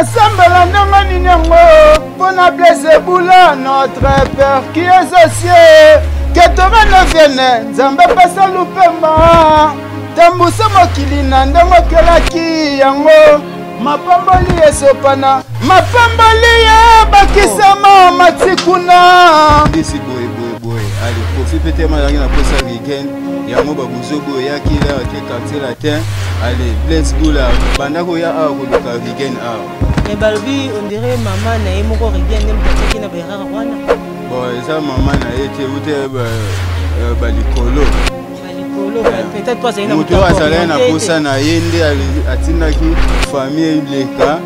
Assemble ndanga ninyango pona Blaise Boula notre père qui est aux cieux que Torah ne vienne Nzambe pesa lupemba tambusa mokili na ndongo kelaki yango mapamboli esopana mapamboli ya bakisama matikuna disi boy allez profite peut-être malangi na posa weekend yango babuzobo ya kila ke quartier latin allez Blaise Boula bandako ya a ko loka weekend a mais balobi on dirait maman na yemo ko weekend nem tataki na berara wana bon eza maman na yete ute balikolo peut-être pas c'est une moto azala na posa na yende atinaki famille leka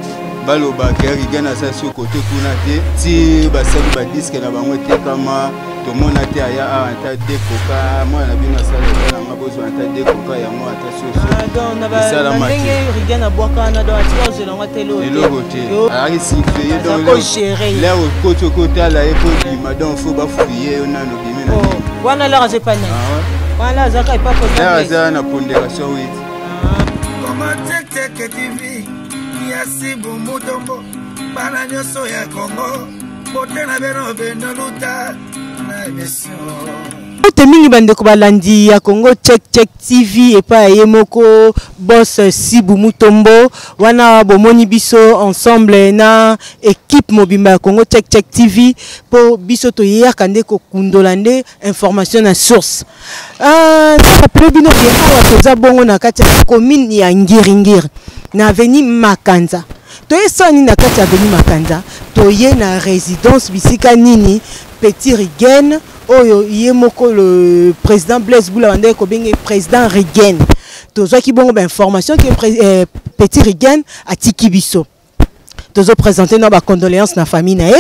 baloba ke weekend asa so côté kuna te ti basali ba disque na bango tekama to mona te aya anta dekoka mwana bino sala na mabozo anta dekoka yango ata soso donc na ba ndenge rigana bwaka na do ati ozo na telo ari siffler donc là au côté côté là et pour madame faut ba fouiller on a no bimi na wana la c'est pas voilà zaka pas possible là ça na pondération oui comment teke TV ya Sibu Mutombo bana nyoso ya Congo botena beno beno luta na émission mingi bandeko balandi ya Congo Check TV et pas yemoko boss Sibu Mutombo wana bomoni biso ensemble na équipe mobimba ya Congo Check TV pour biso to yaka ndeko kundolande information na source après bino ya toza bongo na kati ya commune ya Ngiringiri na avenue Makanza toye soni na kati ya avenue Makanza toye na résidence bisika nini Petit Rigen oyo yemoko le président Blaise Boula bande ko bengi président Rigen tozo ki bongo ba information que Petit Rigen atiki biso tozo présenter na ba condoléances na famille na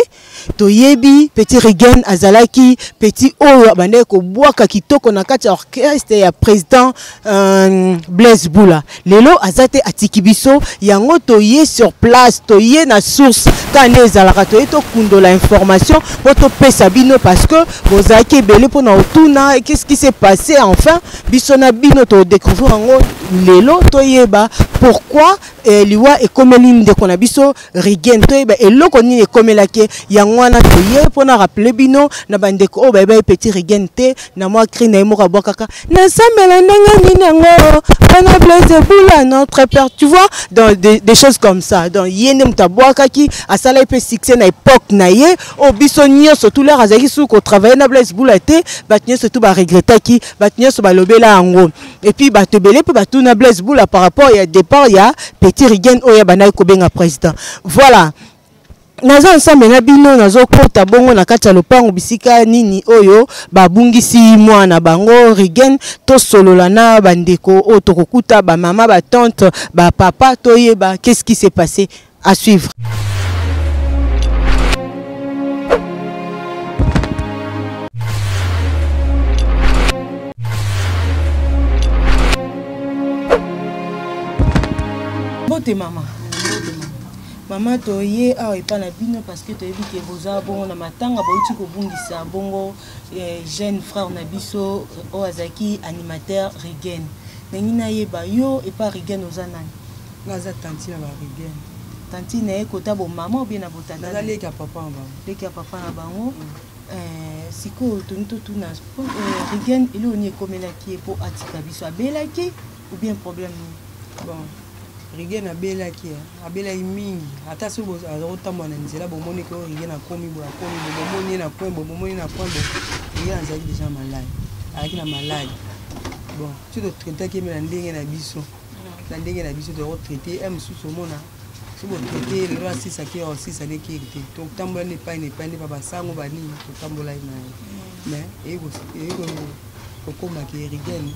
toyebi Petit Rigen azalaki petit oyo bande ko bwaka kitoko na kati orchestre ya président Blaise Boula lelo azate atiki biso yango toye sur place toye na source quand ezalaka toye to kundola information poto pesa bino parce que bozaki belé pona otuna qu'est-ce qui s'est passé enfin biso na bino to découvrir ngo lelo toyeba pourquoi liwa ekomeli ndeko na biso Rigen toyeba eloko nini ekomelaki yango wana toye pona rappeler bino na bandeko o ba Petit Rigen te na moi cri na mo ka bwakaka na sambela ndanga nini ngo bana Blaise Boula notre père tu vois dans des choses comme ça donc yende mutabwaka ki asala pe succès na époque na ye o biso nyonso tout leur azaki sou ko travailler na Blaise Boula te batnye surtout ba regretter ki batnye so ba lobela ngo et puis ba tebele pe batu na Blaise Boula par rapport ya départ ya Petit Rigen oya bana ko benga président voilà nazo ensemble na bino nazo kota bongo na kati ya lopango bisika nini oyo babungisi mwana bango Rigen to solola na bandeko o tokokuta ba mama ba tante ba papa toyeba qu'est-ce qui s'est passé à suivre. Bote mama maman toye a epa na bino parce que toyebi ke boza bongo na matanga bauti ko bungisa bongo jeune frère na biso o azaki animateur Rigen nengina yeba yo epa Rigen ozanani ngaza tanti na ba Rigen tanti na ekota bo maman ou bien na botata na leka papa ba leka papa na bango siko tonito tuna Rigen ilo ni komelaki po atika biso abelaki ou bien problème bon Rigen abelaki mingi ata so bo azotamba na nzela bo moni ko Rigen akomi bo moni na kwembo Rigen azali déjà malade avec na malade bon tu dois traiter qui me ndenge na biso de traiter m sous mona so bo traiter le roi 6 qui aussi ça qui était donc tambola ne pas baba sango bani to tambola na mais ego ko ma ki Rigen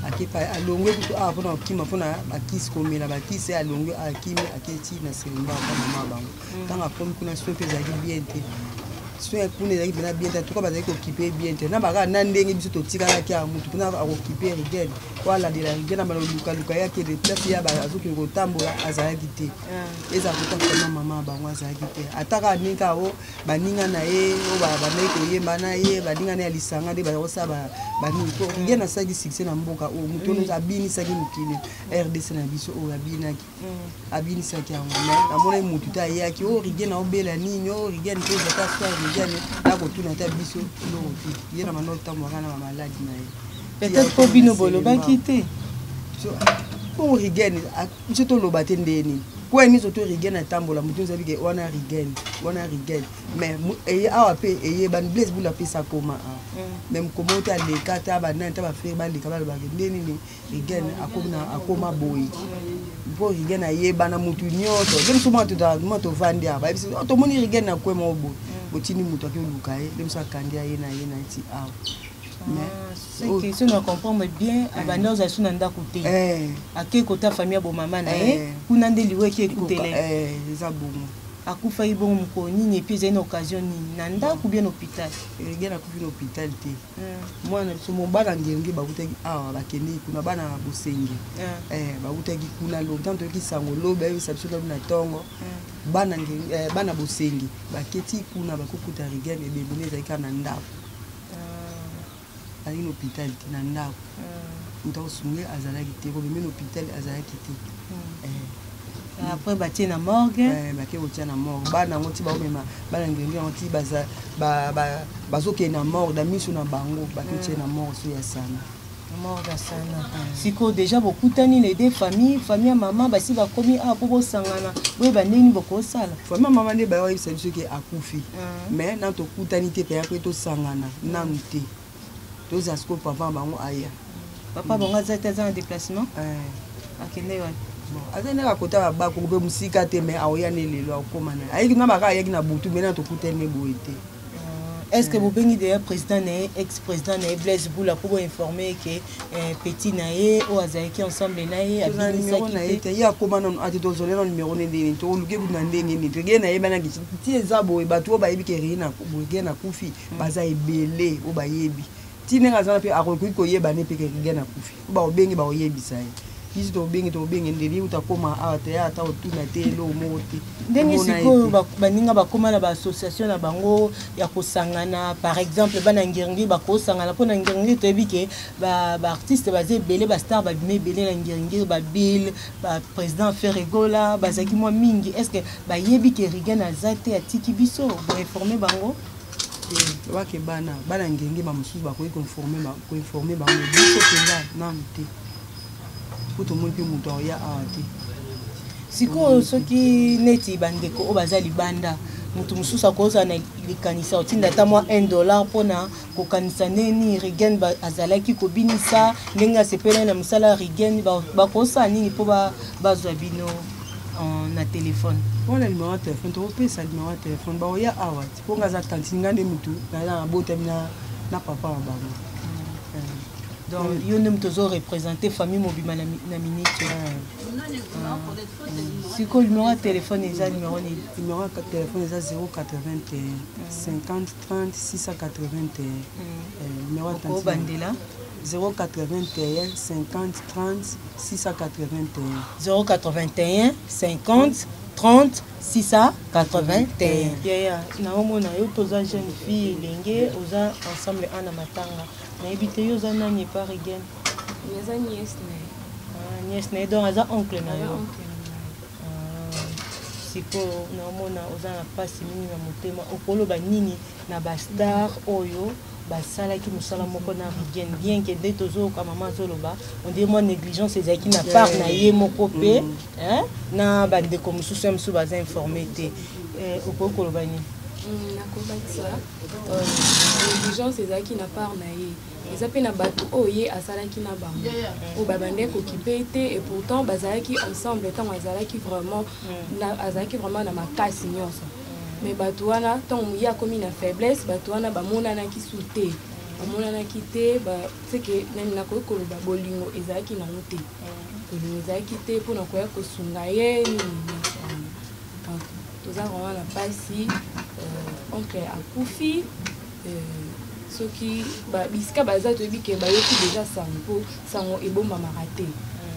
akipa alongwe kutu apona kima fona bakisi komela bakisi alongwe akimi aketi na selimba kwa mama bango kanga komi kuna sope za bien te soin kuna ezalaki mpena bien te tuka bazalaki kokipe bien te na baka na ndenge biso totikalaki ya motu mpena akokipe rigen oalandela rigen na balolukaluka yaki de place ya azokende kotambola azalaki te ezala kotaka mama bango azalaki te ataka ndenge ao baninga na ye o bandaki koyemba na ye baninga na ya lisanga nde bazakosala banini po rigen asalaki succès na mboka oyo motu ono abinisaki mokili RDC na biso oyo abinisaki yango namona motu te ayaki o rigen aobela nini o rigen te ezata soir rigen nakotuna ta biso eloko te ye na mano otambolaka na bamaladi na ye peut-être po bino bolobaki te po rigen biso toloba te ndeni kwa miso to rigen atambola motu ozabi ke wana rigen mais eye awa mpe eyebani Blaise Bula apesa koma même koma ote aleka ta banani ta bafrere baleka balobake ndenini rigen akoma boyi mpo rigen ayebana motu nyonso nde mosu mwa tovandi awa bayebisi tomoni rigen nakwema obo botindi motu ake oluka ye nde mosu akandi aye na ye na ti awa mais si on comprend bien abandi oza so na ndako te ake kota famille bo mama na ye kuna nde liwe ki ekutela eza bongo akufaki bongo moko nini epuis ezali na occasion nini na ndako bien hôpital rigen akufi na hôpital te mwana biso mobana ngenge bakutaki awa bakende kuna bana bosenge bakutaki kuna lobi ntango toyoki sango lobi bayebisa biso lobi na ntongo bana bosenge baketi kuna bakokuta rigen ebebone ezalaki kaka na ndako azalaki na hôpital te na ndako moto akosunge azalaki te kobeme na hôpital azalaki te après batie na morgue bake kotia na morgue bana yango ti baomema bana ngenge yango ti bazokende na morgue na miso na bango bakotie na morgue so ya sana morgue sana siko déjà bokutani les deux famille ya mama basi bakomi po bosangana boyeba ndeni bokosala famille ya mama nde bayebisa biso ke akufi mais na tokutani te mpe ya mpe tosangana nanu te tozala siko papa bango aya papa bango aza te aza na déplacement akende wapi azali na kota babako mpe mosika te mais aoya ne lelo akoma na ayeki na baka ayaki na butu me na tokutani ne boye te est-ce que bobengi d'ailleurs président na ye ex-président na ye Blaise Bula po boinforme ke petit na ye oyo azalaki ensemble na ye abinisaki te ye akoma nano ati tozole na numero ne ndeni toluki kutu na ndenge nini toge na ye banaki ti eza boye bato oyo bayebi ke rigen akufi baza ebele oyo bayebi ti ndenge azana mpe akoki koyeba ne mpe ke rigen akufi o baobengi baoyebisa ye biso tobenge ndeni utakoma awa te ata otuna te eloko moko te ndenge sikoyo baninga bakoma na baassociation na bango ya kosangana par exemple bana ngeringi bakosangana mpo na ngeringi toyebi ke baartiste baza ebele bastar babima ebele na ngeringi babile baprésident Ferregola bazalaki mwa mingi est ce que bayebi ke rigen aza te atiki biso boinforme bango wake bana ngenge bamosusu bakoki koinforme bango biso mpenza nanu te po tomoni mpe moto aoya awa te sikoyo soki neti bandeko oyo baza libanda moto mosusu akozala na likanisa otinda ata mwa $1 mpona kokanisa ndeni rigen azalaki kobinisa ndenge asepelani na mosala ya rigen bakosala nini mpo bazwa bino na telefone mpona numero ya telefone tokopesa numero ya telefone baoya awa ti mpo nga aza tanti nga nde motu naza na botami na papa na bango donc yo nde moto ozorepresente famille mobima na minute sikoyo numero ya telefone eza numero nini numero ya telefone eza 081 50 30 681 numero ya tanti bandela 081 50 30 681 081 50 30 681 yaya naomona yo toza jeune fille elenge oza ensemble ana matanga nayebi te yo oza nani epa rigen eza nièce na ye donc aza oncle na yo sikoyo naomona oza na mpasi mingi na motema okoloba nini na bastar oyo basalaki mosala moko na rigen bien ke nde tozoyoka mama azoloba onde mwa négligence ezalaki na part na ye moko mpe na bandeko mosusu ya mosusu baza informe te okoki koloba nini nakobakisa négligence ezalaki na part na ye eza mpe na bato oyo ye asalaki na bango oyo babandaki kokipe te et pourtant bazalaki ensemble ntango azalaki vraiment na makasi nyonso mais bato wana ntango ye akomi na faiblesse bato wana bamonanaki su te seke nani nakoki koloba bolingo ezalaki nango te bolingo ezalaki te mpona koya kosunga ye nini toza vraiment na pasi oncle akufi soki bisika baza toyebi ke bayoki déjà sango ebombamaka te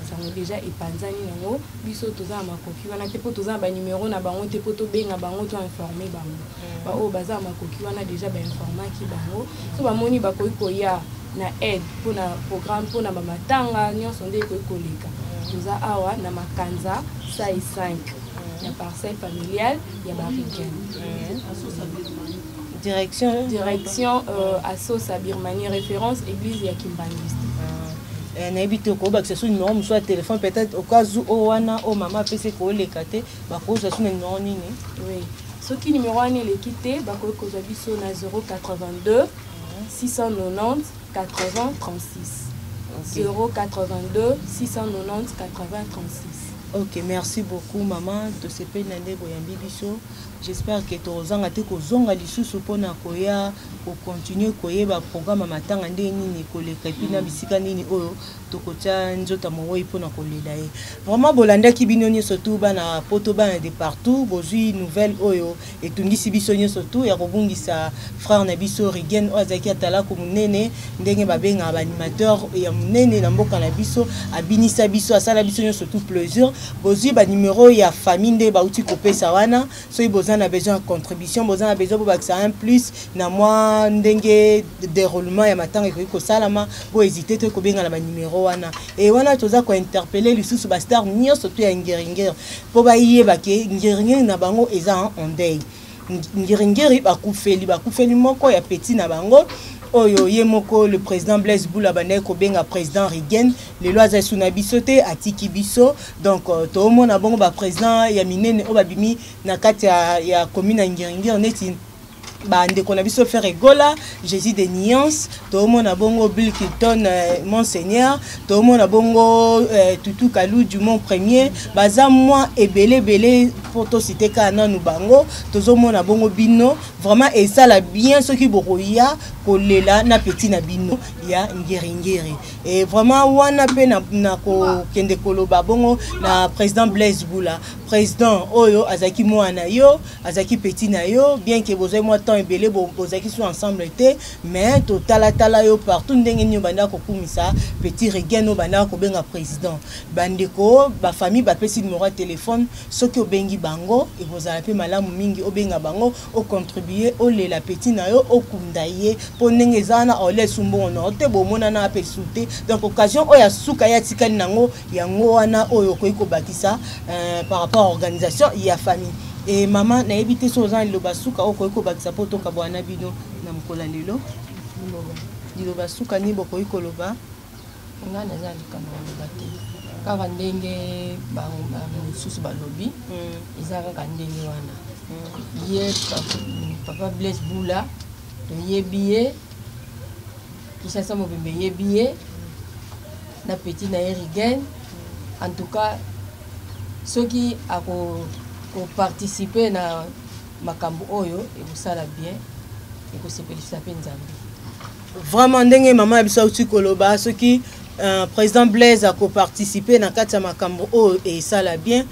sango déjà epanzani nango biso toza na makoki wana te mpo toza na banumero na bango te mpo tobenga bango to informe bango baoyo baza na makoki wana déjà bainformaki bango so bamoni bakoki koya na aide mpona programme mpona bamatanga nyonso nde ekoki koleka toza awa na makanza sai 5 ya parcelle familiale ya barigen direction Asosa Birmanie référence église ya Kimbangiste nayebi te okobakisa so numéro mosusu ya téléphone peut-être au cas où o wana o mama apesi koleka te bakozwa so na numéro nini oui soki numéro wana eleki te bakoki kozwa biso na 082 690 80 36 082 690 80 36. Ok, merci beaucoup maman de ce pays nande boyambi biso. J'espère que tozanga te kozonga lisusu pona koya ko continuer koyeba programme matanga nde nini koleka epina bisika nini oyo tokotia nzota mowo pona kolela ye. Vraiment bolandaki bino nyonso tu bana poto bana de partout bozui nouvelle oyo etungisi biso nyonso tu ya kobungisa frère na biso Rigen Ozaki atala ko munene ndenge babenga ba animateur ya munene na mboka na biso abinisa biso asala biso nyonso tu plaisir bozui ba numéro ya famille nde bauti kopesa wana so bozana a besoin de contribution bozana besoin pour ça un plus na moi ndenge déroulement ya matanga ko salama bo hésiter te ko benga na ba numéro wana et wana toza ko interpeller lisusu ba star nyonso to ya ngeringer po ba yeba ke ngeringer na bango eza en deuil ngeringer bakufeli moko ya petit na bango oyo ye moko le président Blaise Boula Bane ko benga président Rigen le loaza suna biso te atiki biso donc to mona bongo ba président ya minene o babimi na kati ya commune Ngeringi neti bande qu'on a vu se faire rigola Jésus de Nuance tout le monde a bongo Bill Clinton monseigneur tout le monde a bongo Tutu Kalou du Mont Premier baza moi et belé pour to citer kana nous bango tout le monde a bongo bino vraiment et ça la bien ce qui boroya kolela na petit na bino ya ngeri et vraiment wana pe na ko kende koloba bongo na président Blaise Boula président oyo azaki mwana yo azaki petit na yo bien que bozai moi temps ebele bozaki sont ensemble été mais total tala yo partout ndenge nyo banda ko kumisa petit Rigen banda ko benga président bandeko ba famille ba pesi numéro téléphone soki obengi bango et vous avez malamu mingi obenga bango o contribuer o lela petit na yo o kundaye po ndenge zana o le sumbo no te bomona na pesute donc occasion oya suka ya tikali nango yango wana oyo ko bakisa par rapport à organisation ya famille et maman na évité so zan lo basuka oko bakisa poto ka bwana bino na mkola lelo dilo basuka ni boko ikoloba ngana zali kama ngati kaka ndenge ba susu ba lobby izaka ka ndenge wana ye papa Blaise Boula to yebiye kisasa mobimbe yebiye na petit na Rigen en tout cas ceux qui a participer na makambo oyo et vous ça la bien et que c'est féliciter Nzambe vraiment ndenge maman biso uti koloba ceux qui président Blaise a co-participé na kati ya makambo oyo et ça la bien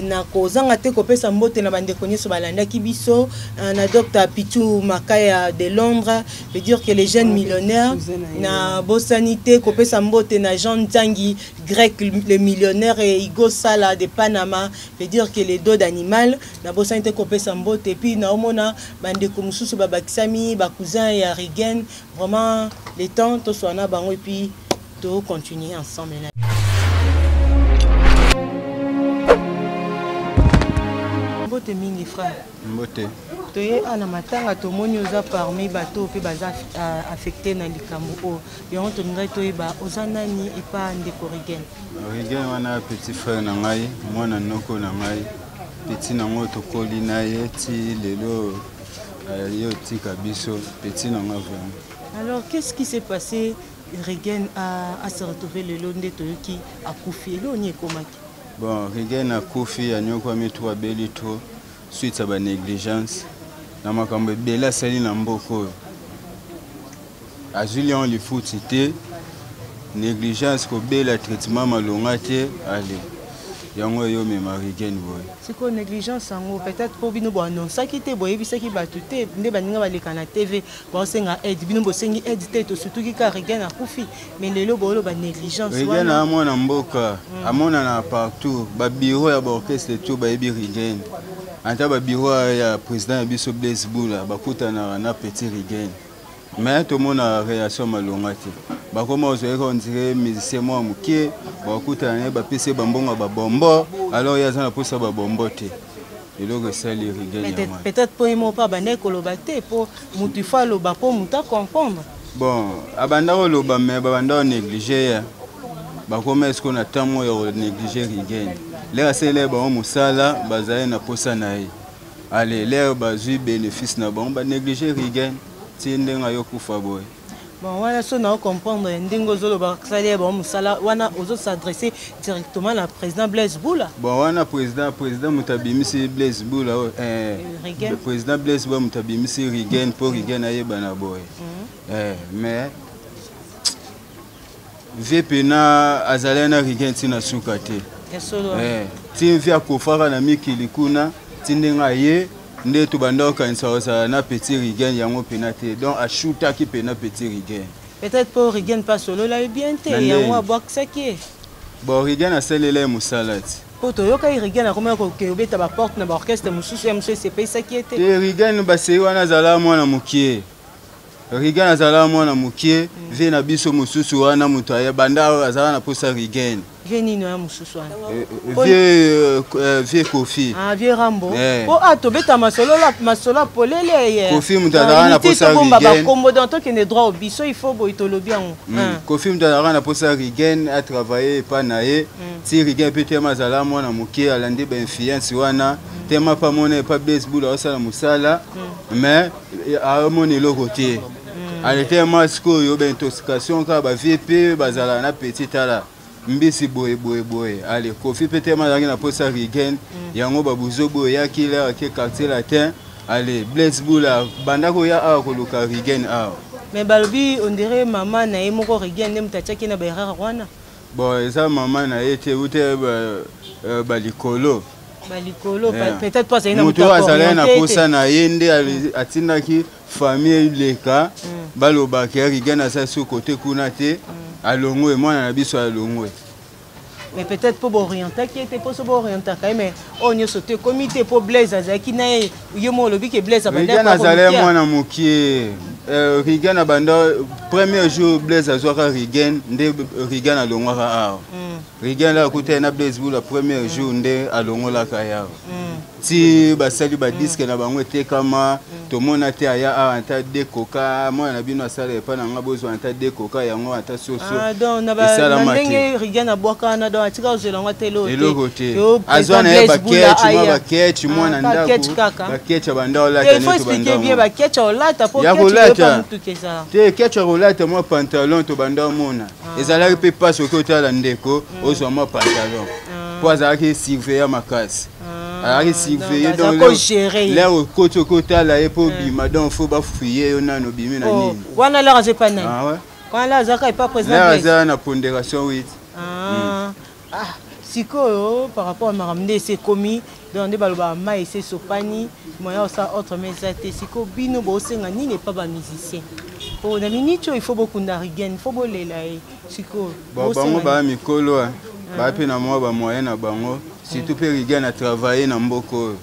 na kozanga te kopesa mbote na bande konyeso balandaki biso na Dr Pichu Makaya de Londres veut dire que les jeunes millionnaires na bosanité kopesa mbote na Jean Tangi grec le millionnaire et Igo Sala de Panama veut dire que les dos d'animal na bosanité kopesa mbote et puis na omona bande ko mususu babakisami ba cousin ya Rigen vraiment les temps to soana bango et puis de continuer ensemble. Mbote mingi frère. Mbote. Toye ana matanga to moni oza parmi bato pe baza affecté na likambo o. Yango to ngai toye ba ozanani et pas ndeko Rigen. Rigen wana petit frère na ngai, mwana noko na ngai. Petit nango to koli na ye ti lelo yo tika biso petit nango vraiment. Alors qu'est-ce qui s'est passé? Rigen a se retrouvé le long de Toyoki a Koufi. Bon, Rigen a Koufi a nyoko ametua beli to suite à la négligence. Na makambo bela sali na mboko. A Julien li foutité négligence ko bela traitement malonga te allez. yango yo mema Rigen boy. C'est quoi négligence en peut-être pour bino bo annoncer qui te boye bisaki batu te nde baninga baleka na TV bo senga aide bino bo sengi aide te to surtout ki ka Rigen a kufi mais lelo bo lo ba négligence Rigen a mona mboka amona na partout ba bureau ya ba orchestre tout ba yebi Rigen anta ba bureau ya président biso Blaise Boula bakuta na petit Rigen mais tout monde a réaction malonga te bakoma ozoyeka on dirait musicien moi mukie bakuta na ba pese bambonga ba bombo alors ya zana posa ba bombo te eloko sali Rigen peut-être pour moi pas bane koloba te pour mutu fa loba pour muta comprendre bon abanda koloba mais babanda négliger bakoma est-ce qu'on attend moi ya négliger Rigen les sele ba musala bazaye na posa na ye allez les bazui bénéfice na bon ba négliger Rigen tindenga yo kufa boy. Bon, voilà, ça on comprendre. Ndingo zolo ba sali ba musala wana ozo s'adresser directement à président Blaise Boula. Bon, wana président mutabimisi Blaise Boula le président Blaise Boula mutabimisi Rigen pour Rigen ayeba na boy. Mais vepena azalena Rigen tina sukate. Tin via kofara na mikili kuna tindenga ye nde to bandoka insaosa na petit Rigen yango penate donc a shooter ki pena petit Rigen peut-être pour Rigen pas solo la bien te yango abwak saki bon Rigen a selele musalati pour to yoka Rigen a comment ko obeta ba porte na ba orchestre mususu ya musu c'est saki ete Rigen ba se wana zala mwana mukie Rigen azala mwana mukie ve na biso mususu wana muto ya banda azala na posa Rigen Veni no mususu wana vie Kofi vie Rambo po ato beta masolo polele ye Kofi mutadara na posa Rigen ba kombo dans to kene droit au biso il faut boitolobi en Kofi mutadara na posa Rigen a travailler pa na ye si Rigen peut mazala mwana mukie alandi ba influence wana tema pa mona pa Blaise Boula osala musala mais a moni lo côté alete masco yo ba intoxication ka ba VP bazala na petit ala mbisi boye allez Kofi peut mazaki na posa Rigen yango babuzo boye yakila ke quartier latin allez Blaise Boula bandako ya a ko luka Rigen a mais balobi on dirait maman na ye moko Rigen ne mutachaki na ba wana bon eza maman na ye te ute balikolo peut-être pas c'est une mutu azala na posa na ye nde atindaki famille leka balobaki Rigen asa su côté kuna te alongwe mwana na biso alongwe mais peut-être pour orienter qui était pour orienter mais on y sauté comité pour Blaise azaki na yo mo lobi ke Blaise abanda Rigen azala mwana mukie Rigen abanda premier jour Blaise azwaka Rigen nde Rigen alongwaka a Rigen la kuta na Blaise Boula premier jour nde alongola ka ya ti basali ba disque na bango tekama to mona te aya anta de coca moi na bino asala pa na ngabozo anta de coca yango anta soso donc na ba ndenge Rigen abwaka na donc atika ozelanga telo te azwa na ba ketch moi na ndako ba ketch bandola te il faut expliquer bien ba ketch olata pour te ketch olata moi pantalon to banda mona ezala pe passe au côté la ndeko ozo moi pantalon pour azaki surveiller makasi alors surveiller donc là au côté là et pour bima donc faut ba fouiller on a no bimi na nini wana là c'est pas nani ah ouais quand là zaka est pas président là ça na pondération 8 siko par rapport à maramde c'est commis dans des baloba mai c'est sopani moya ça autre mais ça te siko bino bo senga nini pas ba musicien pour na minito il faut beaucoup na Rigen il faut bolela siko bango ba mikolo ba pe na moi ba moyen na bango surtout pe Rigen a travaillé na mboko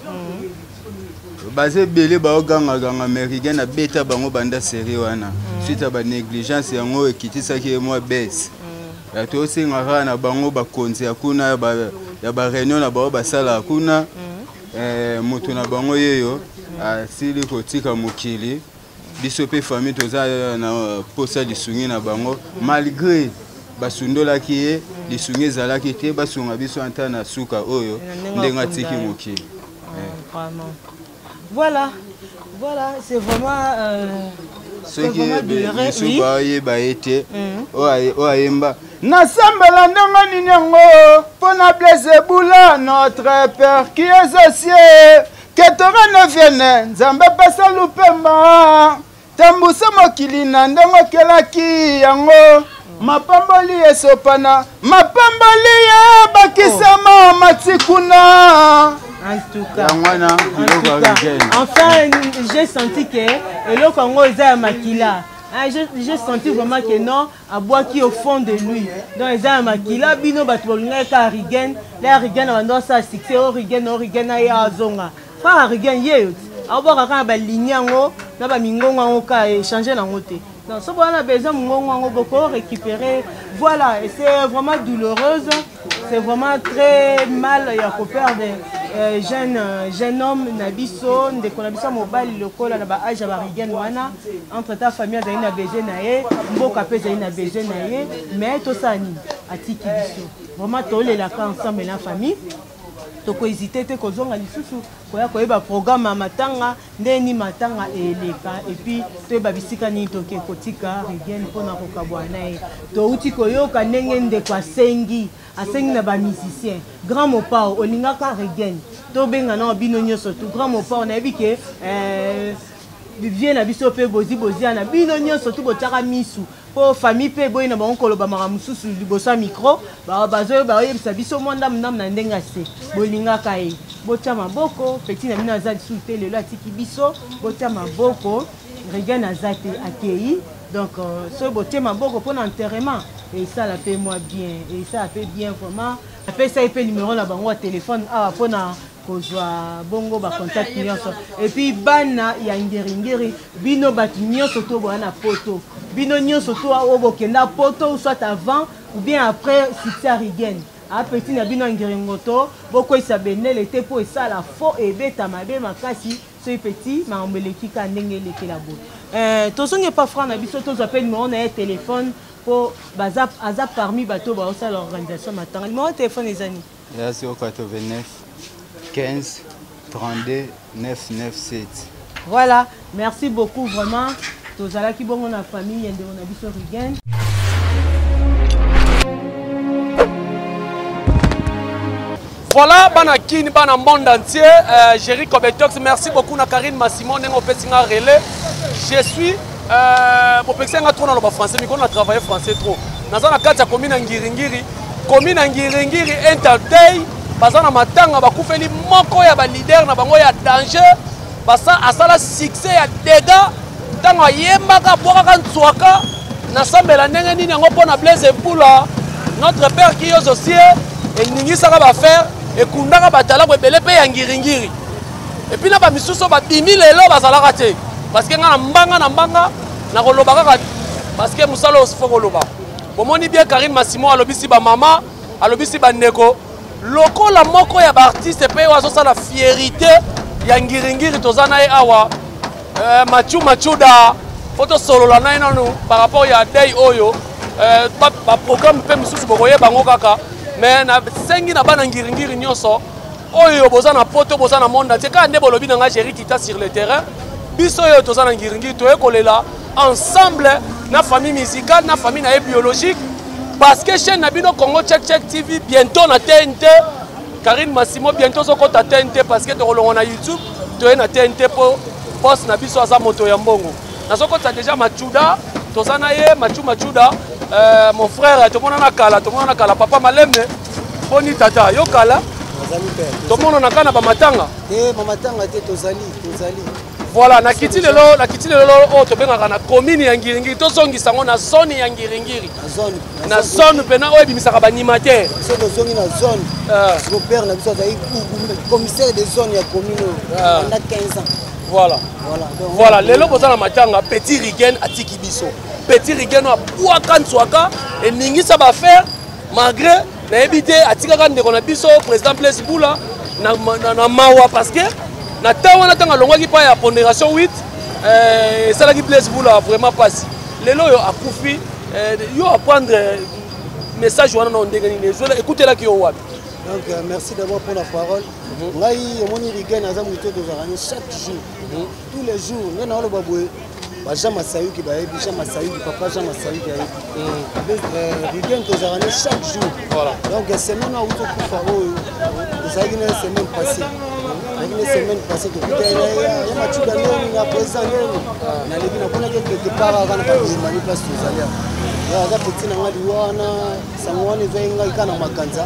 basé belé ba oganga mais Rigen a beta bango banda série wana suite à ba négligence yango ekitisa ki moi baisse ya to singa na bango ba konzi akuna ya ba réunion na ba sala akuna mutu na bango yeyo asili kotika mukili biso pe famille toza na posa lisungi na bango malgré basundola ki lisungi zalaki te basunga biso anta na suka oyo ndenga tiki mukili voilà c'est vraiment ce qui est suba yeba ete oyemba nasambela ndongo nini yango pona Blaise Boula notre père qui est associé ketora ne vienne nzambe pesa lupemba tambusa mokili na ndongo kelaki yango mapamboli esopana mapamboli ya bakisama matikuna. En tout cas, enfin, j'ai senti que le Congo est maquilla. J'ai senti vraiment que non, à bois qui au fond de lui. Donc, ils ont maquilla, bino batbolina ka Rigen, la Rigen a dans sa succès, Rigen a zonga. Fa Rigen yeux. À boire quand ba lignan na ba mingonga ka échanger na ngote. Donc, ce qu'on a besoin de beaucoup récupérer. Voilà, et c'est vraiment douloureuse. C'est vraiment très mal à faire des jeunes hommes nabiso, des connaissances mobile locaux là bas âge à Rigen wana entre ta famille a une besoin naé, mboka pe a une besoin naé, mais tout ça ni atiki biso. Vraiment tolé la ensemble la famille. Toko hésiter te kozonga lisusu koya koyeba programme matanga ndeni matanga eleka et puis to ba bisika ni toke kotika Rigen pona kokabwana e to uti koyoka ndenge ndeko asengi na ba musicien grand mopao olingaka Rigen to benga na bino nyoso tout grand mopao na ebike vivien na biso pe bozi na bino nyoso tout botaka misu po famille pe boy na bankolo ba maramususu libosa micro ba bazo ba yebisa biso monda mnam na ndenga se bolinga kai botia maboko petit na mina azali sous te lelo atiki biso botia maboko Rigen azate akei donc ce botia maboko pour l'enterrement et ça la paie moi bien et ça a fait bien vraiment après ça il peut numéro na bango téléphone ah pour na kozwa bongo ba contact nyonso et puis bana ya ngeri bino batu nyonso to bana poto bino nyonso to obokenda poto soit avant ou bien après succès Rigen a petit na bino ngeringoto boko isabene l'été pour ça la faux et beta mabe makasi ce petit ma omeleki ka ndenge leki la bo to songe pas franc na biso to appelle numéro na téléphone pour bazap azap parmi bato ba ça l'organisation matanga numéro téléphone les amis ya 089 15 32 997. Voilà, merci beaucoup vraiment. Tozala ki bongo na famille yende on a biso Rigen. Voilà, bana kini bana monde entier, Jerry Kobetox, merci beaucoup na Karine Massimo nengo pesinga relais. Je suis pour pesinga trop na français, mais on a travaillé français trop. Nazana kati commune Ngiringiri, commune Ngiringiri entertain bazana matanga bakufeli moko ya ba leader na bango ya danger basa asala succès ya dégâts tango yembaka bwaka ntswaka na sambela ndenge nini yango pona Blaise Mpula notre père qui est aussi et ningisaka ba faire et kundaka batala ko ebele pe ya Ngiringiri et puis na ba misuso ba 10 000 lelo bazalaka te parce que nga na mbanga na koloba kaka parce que musalo osifo koloba bomoni bien Karine Massimo alobisi ba mama alobisi ba ndeko loko la moko ya ba artiste pe wazo sala fierté ya Ngiringiri tozana e awa machuda photo solo la naina no par rapport ya day oyo ba programme pe misusu bokoye bango kaka mais na sengi na bana Ngiringiri nyoso oyo bozana poto bozana monde te ka nde bolobi na nga Jerry Kita sur le terrain biso yo tozana Ngiringiri to ekolela ensemble na famille musicale na famille na biologique parce que chaîne Nabino Congo Check TV bientôt na TNT Karine Massimo bientôt sokota TNT parce que to na YouTube to na TNT pour poste na biso aza moto ya mbongo na sokota déjà machuda tozana ye machuda mon frère to mona na kala papa malembe boni tata yo kala to mona na kana ba matanga mamatanga te tozali voilà na kiti lelo o to benga na commune ya Ngiringiri to zongi sango na zone ya Ngiringiri na zone pena o ebimisaka ba animateur so to zongi na zone mon père na biso azali commissaire de zone ya commune pendant 15 ans voilà lelo bozana matanga petit Rigen atiki biso petit Rigen a bwaka ntswaka et ningisa ba faire malgré na ebité atikaka ndeko na biso président Blaise Mpula na mawa parce que na tawana tanga longwaki pa ya pondération 8 salaki Blaise Mpula vraiment passe lelo yo akufi yo apprendre message wana na ndenge nini écoutez là qui yo wapi donc merci d'abord pour la parole ngai omoni Rigen aza muto tozalani chaque jour tous les jours ngai na oloba boye Jean Massayuki bayebi Jean Massayuki papa Jean Massayuki ayebi Rigen tozalani chaque jour voilà donc semaine na uto kufa oyo ezalaki na semaine passée une semaine passée que putain ya machuda nini na président nini na lebi na kuna quelque part kana pas de mani place tozalia ya za petit na ngali wana sangwani venga ikana makanza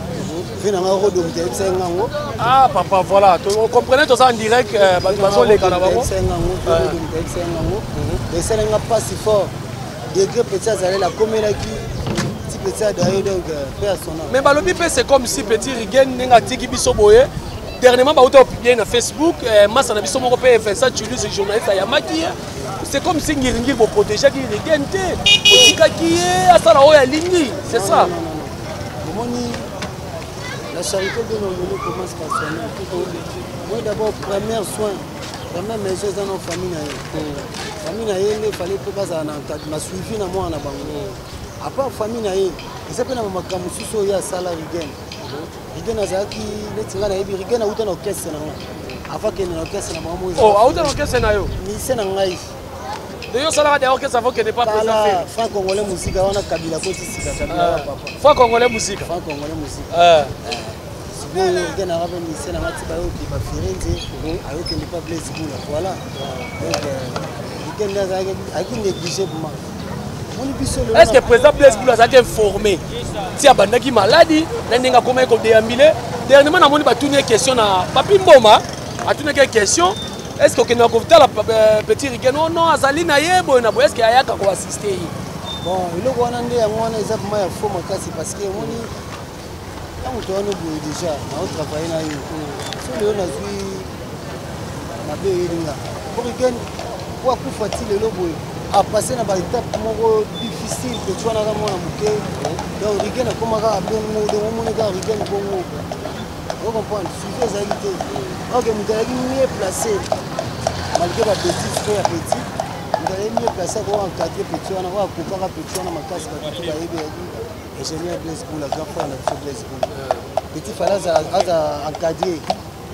vina nga rodo mtetse ngango ah papa voilà vous comprenez tout ça en direct bazo les kanababo mtetse ngango mais ça n'a pas si fort degré petit azale la komelaki ti petit adaye donc personnel mais balobi pe c'est comme si petit Rigen nenga tiki biso boye dernièrement ba auto publier na Facebook massa na biso moko pe fait ça tu lis journaliste ya maki c'est comme si ngiringi bo protéger ki Rigen te otika ki asala oya lingi c'est ça moni la charité de nos commence par soigner moi d'abord premier soin première maison dans nos familles famille na ye il fallait que basa na suivi na moi na bango à part famille na ye ça peut na makambo suso ya sala Rigen azaki netinga na yebi Rigen auta na orchestre na moi avant que na orchestre na maman oh auta na orchestre na yo ni se na ngai de yo sala de orchestre avant que n'est pas présent Franc congolais musique wana kabila ko tisika kabila papa Franc congolais musique Rigen arabe ni se na mati ba yo ki ba firenze ayo ke ne pas Blaise Bula voilà donc Rigen azaki aki négligé pour est-ce que le président Blaise Bula a été informé si abandaki maladie n'enga comment ko déambulé dernièrement na moni ba tourner question na papi Mboma a tourner quelques questions est-ce que na ko la petit Rigen non azali na yebo na bo est-ce que ayaka ko assister bon il ko wana nde yango wana eza ma ya faux makasi parce que moni tango to wana bo déjà na o travailler na yo so le na zui na be yelinga pour Rigen pour kufa le lobo a passé dans une étape difficile que tu as dans mon bouquet donc Rigen a comme un bon de mon Rigen bon vous comprenez suivez ça été ok vous allez mieux placé malgré la bêtise que la petite vous allez mieux placé pour encadrer petit on va couper petit on a ma casse pour tout et j'ai mis un Blaise Bula grand frère na Blaise Bula petit fallait à encadrer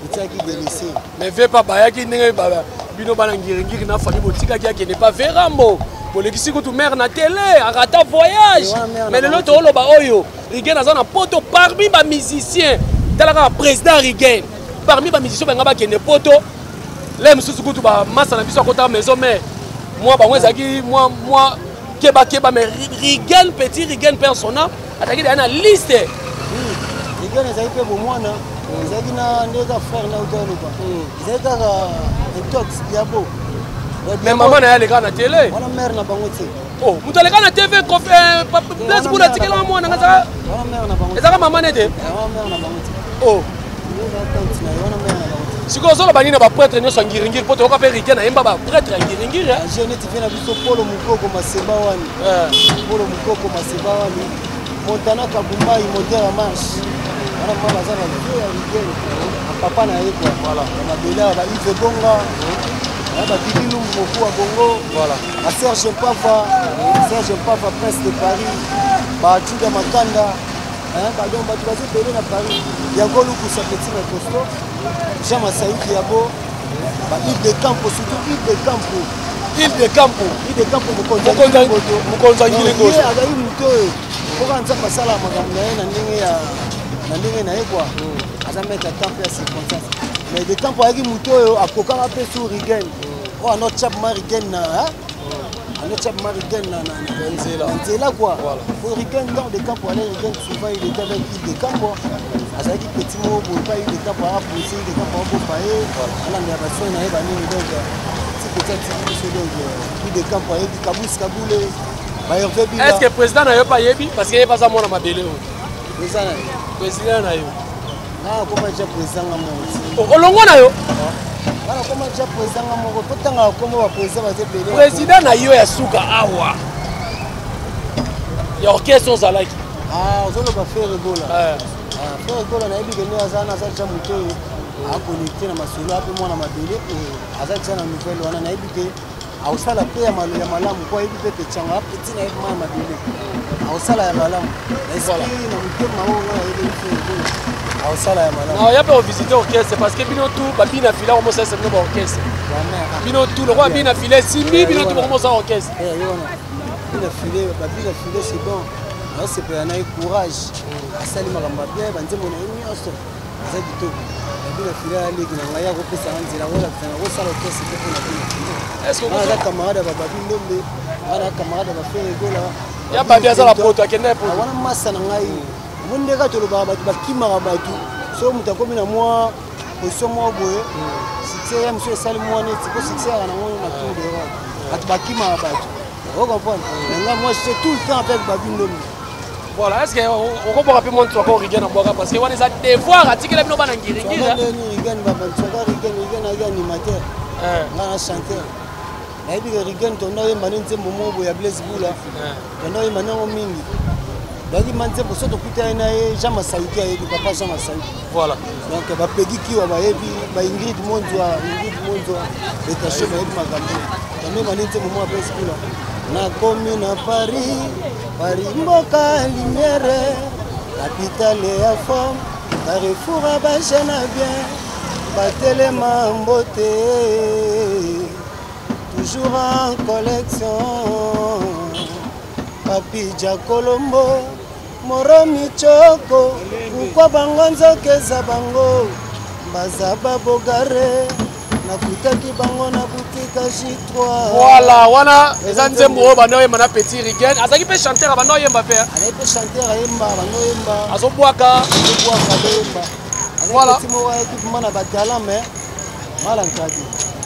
petit qui délaissé mais veut pas bayaki ndenge baba bino bana ngiri na famille botika qui n'est pas verambo pour le kisi kutu mère na télé arata voyage mais le loto oloba oyo Rigen azana poto parmi ba musiciens talaka président Rigen parmi ba musiciens banga ba kende poto les mususu kutu ba massa na biso kota maison mais moi ba mwezaki moi keba mais Rigen petit Rigen persona ataki na liste Rigen ezaki pe bo mwana ezaki na ndeka frère na utalo ba ezaki kaka intox diabo mais maman na yaleka na télé wana mère na bango te oh mutu aleka na TV Blaise Bula tikela mwana ngaza wana mère na bango ezaka maman nete wana mère na bango te oh wana mère na bango te siko solo banina ba prêtre nyoso ngiri poto oka pe Rigen na yemba ba prêtre ngiri jeune ti fena biso polo mukoko maseba wani polo mukoko maseba wani Montana Kabumba modèle marche wana mama za ba Rigen papa na ye quoi voilà na bela ba Yves Bonga ba Bibilou Mokou à Bongo voilà à Serge Papa prince de Paris ba Tuda Makanda ba donc ba tu vas na Paris yango luku sa petit na costo Jean Masaïki yabo ba Yves de Campo surtout Yves de Campo mokonza ngile gozo aga yi muto ko kanza pasala magambo na ndenge na ye quoi azameka campo ya circonstance mais de campo ayaki muto oyo akokanga mpe sur Rigen oyo anochap ma Rigen na nzela quoi pour Rigen dans de campo ale Rigen souvent il était avec Yves de Campo azalaki petit moko boye pa Yves de Campo apose Yves de Campo akopaye alanda basoin na ye banini donc ti peut-être biso donc Yves de Campo ayebi kabus kabule baherve bila est-ce que président na yo pa yebi parce que ye paza mona mabele o président na yo comment dire président na mo olongo na yo voilà comment dire président na mo ko tanga kombo ba président ba tepele président na yo ya suka awa ya orchestre ozalaki ozolo ba faire rigola faire rigola na yebi ke ne azana za cha muto a connecter na masolo ape mwana mabele aza tsana nouvelle wana na yebi ke ausala pe ya malamu kwa yebi pe changa petit na yebi mwana mabele ausala ya malamu esprit na mutema wona yebi ausala ya malamu ya pe visiter orchestre parce que bino tout babina fila comme ça c'est no orchestre bino tout le roi bina fila simbi bino tout comme ça orchestre bina fila c'est bon c'est pour un courage asali makamba bien banzemo na nyonso za kitoko bina fila ya leki na ngai ya kopesa nzela kolakisa na kosala test te mpona bina est-ce que aza camarade ya bababi ndombe ana camarade ya bafere egola ya babi azala poto akende poto wana masa na ngai omoni ndeka tolobaka bato bakimaka bato so moto akomi na mwa position mwa boye succès ya mosu esali mwa neti po succès yaka nango na tour de roi bato bakimaka bato ocomprendre nanga moi je tout le temps avec babi ndombe. Voilà, est-ce que on comprend rapidement toi encore Rigen en bois parce que on est à devoir article bino bana ngiri ngiri. Rigen baba tsaka Rigen na animateur. Na chanteur. Na ebi Rigen to na yemba nzembo mobo ya Blaise Bula. To na yemba nango mingi. Baki manzembo so to kuta na ye Jean Masauki ayebi papa Jean Masauki. Voilà. Donc ba pegi ki wa ba yebi ba Ingrid Monzwa eta show ba yebi makambo. To na yemba nzembo mobo ya Blaise Bula. Na komi na Paris mboka lumière, capitale ya forme, Carrefour à Bajana bien, Batelema Mbote, toujours en collection, Papi Colombo, Moromi Choko, pourquoi bango nzokeza bango, Bazaba Bogare, nakutaki bango na boutique J3. Voilà, wana eza nzembo bano yemba na Petit Rigen. Azaki pe chanteur bano yemba pe. Allez pe chanteur yemba bano yemba. Azobwaka yemba. Voilà. Petit mo wa équipe mana ba talent mais mal encadré.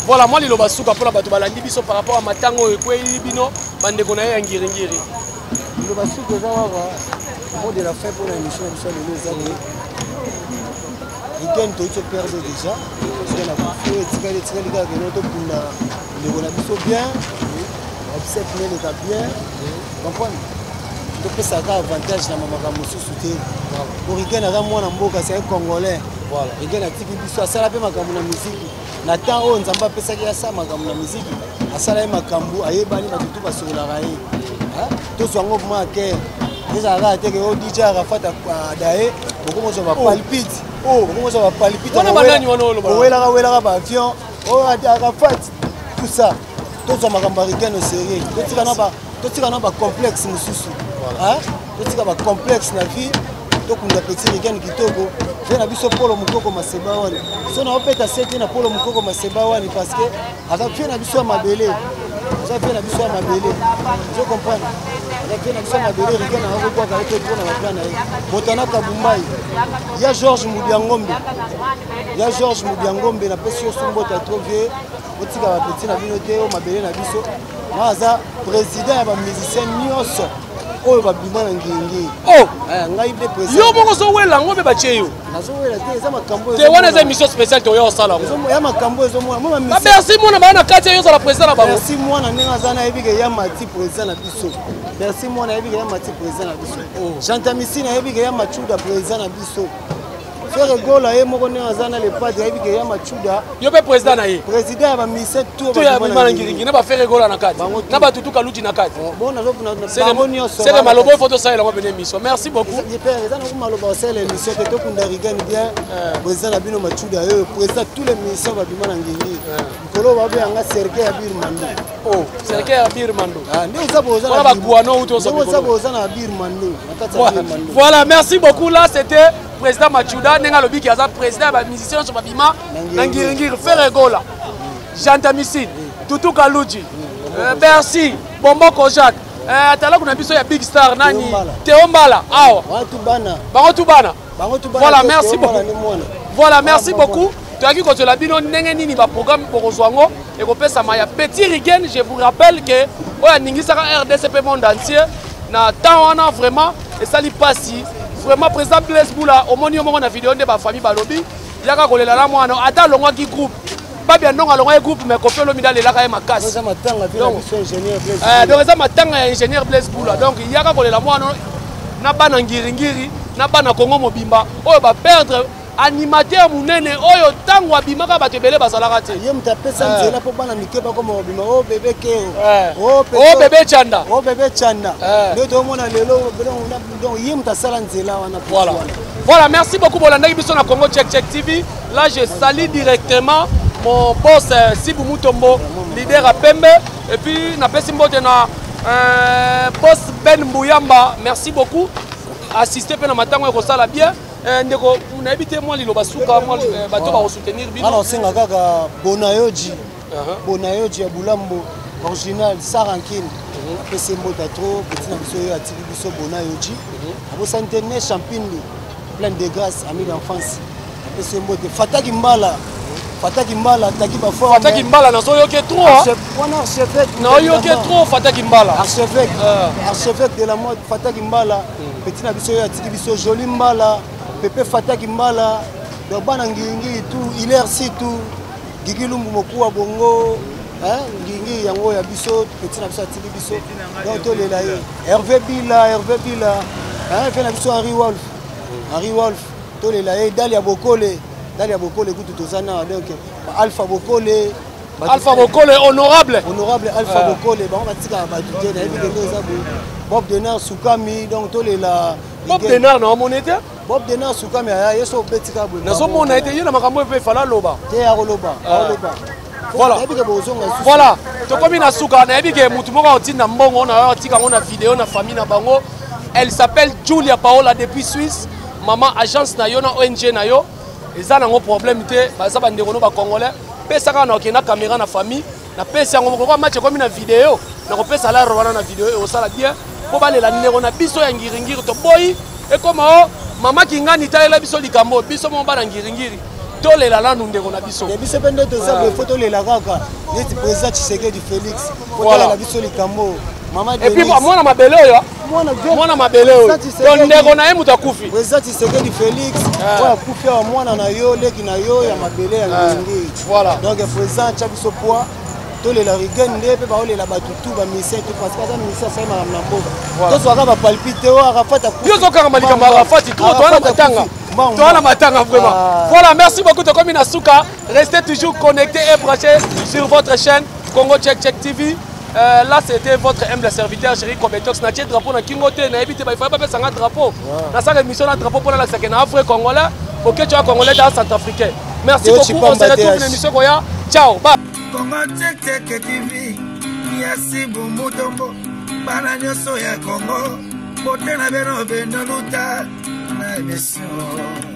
Voilà, moi liloba suka pour la bato balandi biso par rapport à matango ekweli bino bande kona ya ngiri ngiri. Liloba suka za wa mot de la fin pour l'émission de les années. Rigen to se perdre déjà. C'est la fois et les gars qui nous donnent le biso bien, observe les gars bien, comprendre. Donc ça a avantage dans ma makamoussou soutien. Pour Rigen à moi en Mboka c'est un Congolais. Voilà. Rigen a tiki biso ça la pe makamou na musique. Na temps on nzamba pesa ki ça makamou na musique. Asala makambu ayebani batutu basola raye. Hein? Tout so ngo ma ke. Déjà raté que au DJ Rafat dae, beaucoup mo so ba palpite. Oh, comment ça va palpiter? On a banani wana lo ba. Wela ba avion. Oh, Arafat. Tout ça. Tout ça makamba Rigen au sérieux. Tout tika na ba complexe mususu. Hein? Tout tika ba complexe na vie. To kunda Petit Rigen kitoko. Na biso polo mukoko maseba wani. So na opeta sete na polo mukoko maseba wani parce que aka fait na biso mabele. Ça fait na biso mabele. Je comprends. Il y a Georges Moubiangombe. Il y a Georges Moubiangombe. Il a trouvé petit président et musicien Nyos. Oh, il va bien en oh, yo moko so wela ngombe bacheyo. Nazo wela te za makambo. Te wana za émission spéciale to yo sala. Ya makambo ezo mona. Merci mona bana kati yo za la président na bango. Merci mona ninga zana ebike ya mati président na biso. Merci mona ebike ya mati président na biso. Chanta misina ebike ya machuda président na biso. Faire gola ye moko ninga zana le padre ebike ya machuda. Yo pe président na ye. Président ya ba mise tout ba bana ngiringi na ba faire gola na kati. Na ba tutuka luti na kati. Bon na lobuna na c'est le malobo photo ça il va venir mission. Merci beaucoup. Je père ça na malobo c'est l'émission que to kunda Rigen bien. Président na bino machuda yo président tous les missions ba bimana ngiringi. Kolo ba bien Sergei Abirmando. Oh, Sergei Abirmando. Ah, ndio sababu za ba kuano uto ça. Ndio sababu za na Abirmando. Voilà, merci beaucoup là c'était président Machuda nenga lobi ki aza président ba musicien so babima nangiri faire gola. Janta Missine, Tutu Kaluji. Merci. Bombo Kojak. Atala kuna biso ya Big Star nani? Teombala. Awa. Bango bana. Voilà, merci beaucoup. Voilà, merci beaucoup. Tu as vu que tu l'as dit, non, nini ba programme pour Ozwango et qu'on peut Samaya. Petit Rigen, je vous rappelle que oya ningi saka RDCP monde entier na temps on a vraiment et ça li passi vraiment président Blaise Bula au moni mo na vidéo de ba famille balobi yaka kolela la mwana ata longwa ki groupe pas bien non alongwa groupe mais kopé lo midale la ka makasi ça matanga ingénieur Blaise donc ça matanga ingénieur Blaise Bula donc yaka kolela mwana na bana ngiri na bana Kongo mobimba oyo ba perdre animateur munene oyo tango abimaka bato ebele bazalaka te ye mutapesa nzela po bana mikeba ko mobima o bébé keo o bébé chanda ndio tomona lelo donc ye mutasala nzela wana voilà merci beaucoup bolandaki biso na Congo Check TV là je salue directement mon boss Sibou Mutombo leader à Pembe et puis na pesi mbote na boss Ben Mbuyamba merci beaucoup assister pe na matango ko sala bien ndeko nayebi te mwa liloba suka mwa bato bakosoutenir bino ana osenga kaka bonayoji bonayoji ya bulambo original Sarankine apesi mbota trop petit na biso oyo atiki biso bonayoji abosani te ne champine plein de grâce ami d'enfance apesi mbote Fataki Mbala Fataki Mbala taki baforme Fataki Mbala nazoyoke trop wana archevêque nayoke trop Fataki Mbala archevêque de la mode Fataki Mbala petit na biso oyo atiki biso Joli Mbala Pepe Fataki Mbala donc bana ngingi tout ilersi tout Gigi Lumbu mokuwa bongo ngingi yango ya biso petit na biso atiki biso donc to lela ye Hervé Bila fait na biso Henry Wolf to lela ye Dalia Bokole kutu tozana donc Alpha Bokole honorable Alpha Bokole bango batika badute na yebi kende eza Bob Denard Soukami donc to lela Bob Denard na monete Bob Denard Soukami aya yeso betika boye nazomona ete ye na makambo pe fala loba te akoloba voilà tokomi na suka nayebi ke mutu moko aotinda mbongo na yo atika ngo na video na famille na bango. Elle s'appelle Julia Paola depuis Suisse maman agence na yo na ONG na yo eza nango problème te baza bandeko no ba congolais pesaka na okena caméra na famille na pesa yango ko match komi na video na ko pesa la rwana na video e osala bien po balela ndeko na biso ya ngiringiri to boy e koma mama kingani talela biso likambo biso mo bana ngiringiri tolela lanu ndeko na biso biso pende toza be photo lela kaka neti président Tshisekedi Félix photo la biso likambo mama et puis mwana mabele oyo mwana mabele oyo to ndeko na ye muta kufi président Tshisekedi Félix oya kufi wa mwana na yo leki na yo ya mabele ya ngingi voilà donc président cha biso poa tolela rigen nde pe baolela batutu ba mission tout parce que ça mission ça ma mboka to soka ba palpite o arafata yo soka malika marafati to to na matanga to na matanga vraiment voilà merci beaucoup to comme na suka restez toujours connectés et branchés sur votre chaîne Congo Check TV. Là c'était votre humble serviteur Chéri Kobetox na tie drapeau na kingote na ebité ba il faut pas passer un drapeau na ça émission na drapeau pour la sakena na Afrique congolais pour que tu as congolais dans centrafricain. Merci beaucoup on se retrouve dans l'émission Goya. Ciao bye. Congo Check TV Yasi Bumutombo bana nyoso ya Congo bote na beno beno luta na émission